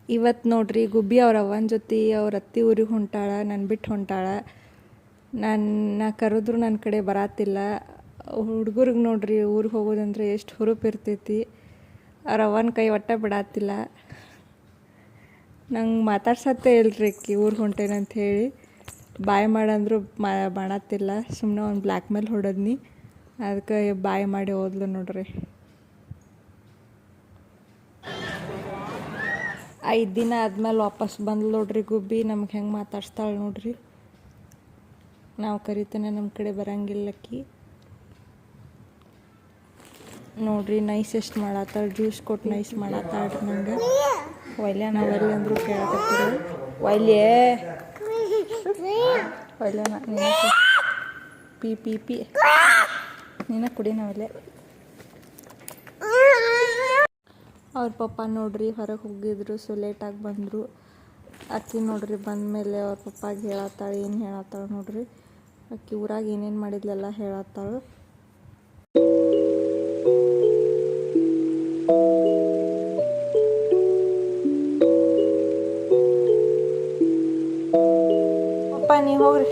ಇವತ್ತು ನೋಡ್ರಿ ಗುಬ್ಬಿ ಅವ್ರ ಅವ್ವನ ಜೊತೆ ಅವ್ರ ಅತ್ತಿ ಊರಿಗೆ ಹೊಂಟಾಳ, ನನ್ನ ಬಿಟ್ಟು ಹೊಂಟಾಳ. ನಾ ಕರೆದ್ರು ನನ್ನ ಕಡೆ ಬರಾತಿಲ್ಲ. ಹುಡುಗರಿಗೆ ನೋಡ್ರಿ ಊರಿಗೆ ಹೋಗೋದಂದ್ರೆ ಎಷ್ಟು ಹುರುಪು ಇರ್ತೈತಿ. ಅವ್ರ ಅವ್ವನ ಕೈ ಒಟ್ಟ ಬಿಡಾತಿಲ್ಲ. ನಂಗೆ ಮಾತಾಡ್ಸತ್ತೇ ಇಲ್ರಿ ಅಕ್ಕಿ ಊರಿಗೆ ಹೊಂಟೇನಂತ ಹೇಳಿ. ಬಾಯ್ ಮಾಡಂದ್ರು ಮಾಡತ್ತಿಲ್ಲ. ಸುಮ್ಮನೆ ಒಂದು ಬ್ಲ್ಯಾಕ್ ಮೇಲ್ ಹೊಡದ್ನಿ, ಅದಕ್ಕೆ ಬಾಯ್ ಮಾಡಿ ಹೋದ್ಲು ನೋಡ್ರಿ. 5 ದಿನ ಆದ್ಮೇಲೆ ವಾಪಸ್ ಬಂದ್ಲು ನೋಡ್ರಿ ಗುಬ್ಬಿ. ನಮ್ಗೆ ಹೆಂಗೆ ಮಾತಾಡ್ಸ್ತಾಳೆ ನೋಡ್ರಿ. ನಾವು ಕರಿತೇನೆ ನಮ್ಮ ಕಡೆ ಬರಂಗಿಲ್ಲಕ್ಕಿ ನೋಡ್ರಿ. ನೈಸ್ ಎಷ್ಟು ಮಾಡತ್ತಾಳೆ, ಜ್ಯೂಸ್ ಕೊಟ್ಟು ನೈಸ್ ಮಾಡತ್ತಾಳ್ರಿ ನಂಗೆ. ಒಯ್ಲೆ ನಾವು ಒಲ್ಲೆ ಅಂದರೂ ಕೇಳಕತ್ತೀರಿ. ಒಯ್ಲೆ ನೀನು ಪಿ ಪಿ ಪಿ ನೀನು ಕುಡಿ ನಾವಲ್ಲೇ. ಅವ್ರ ಪಪ್ಪ ನೋಡ್ರಿ ಹೊರಗೆ ಹೋಗಿದ್ರು, ಸೊ ಲೇಟಾಗಿ ಬಂದರು. ಅಕ್ಕಿ ನೋಡ್ರಿ ಬಂದಮೇಲೆ ಅವ್ರ ಪಪ್ಪಾಗೆ ಹೇಳತ್ತಾಳೆ. ಏನು ಹೇಳತ್ತಾಳೆ ನೋಡ್ರಿ. ಅಕ್ಕಿ ಊರಾಗ ಏನೇನು ಮಾಡಿದ್ಲೆಲ್ಲ ಹೇಳತ್ತಾಳು. ಪಪ್ಪ ನೀವು ಹೋಗ್ರಿ.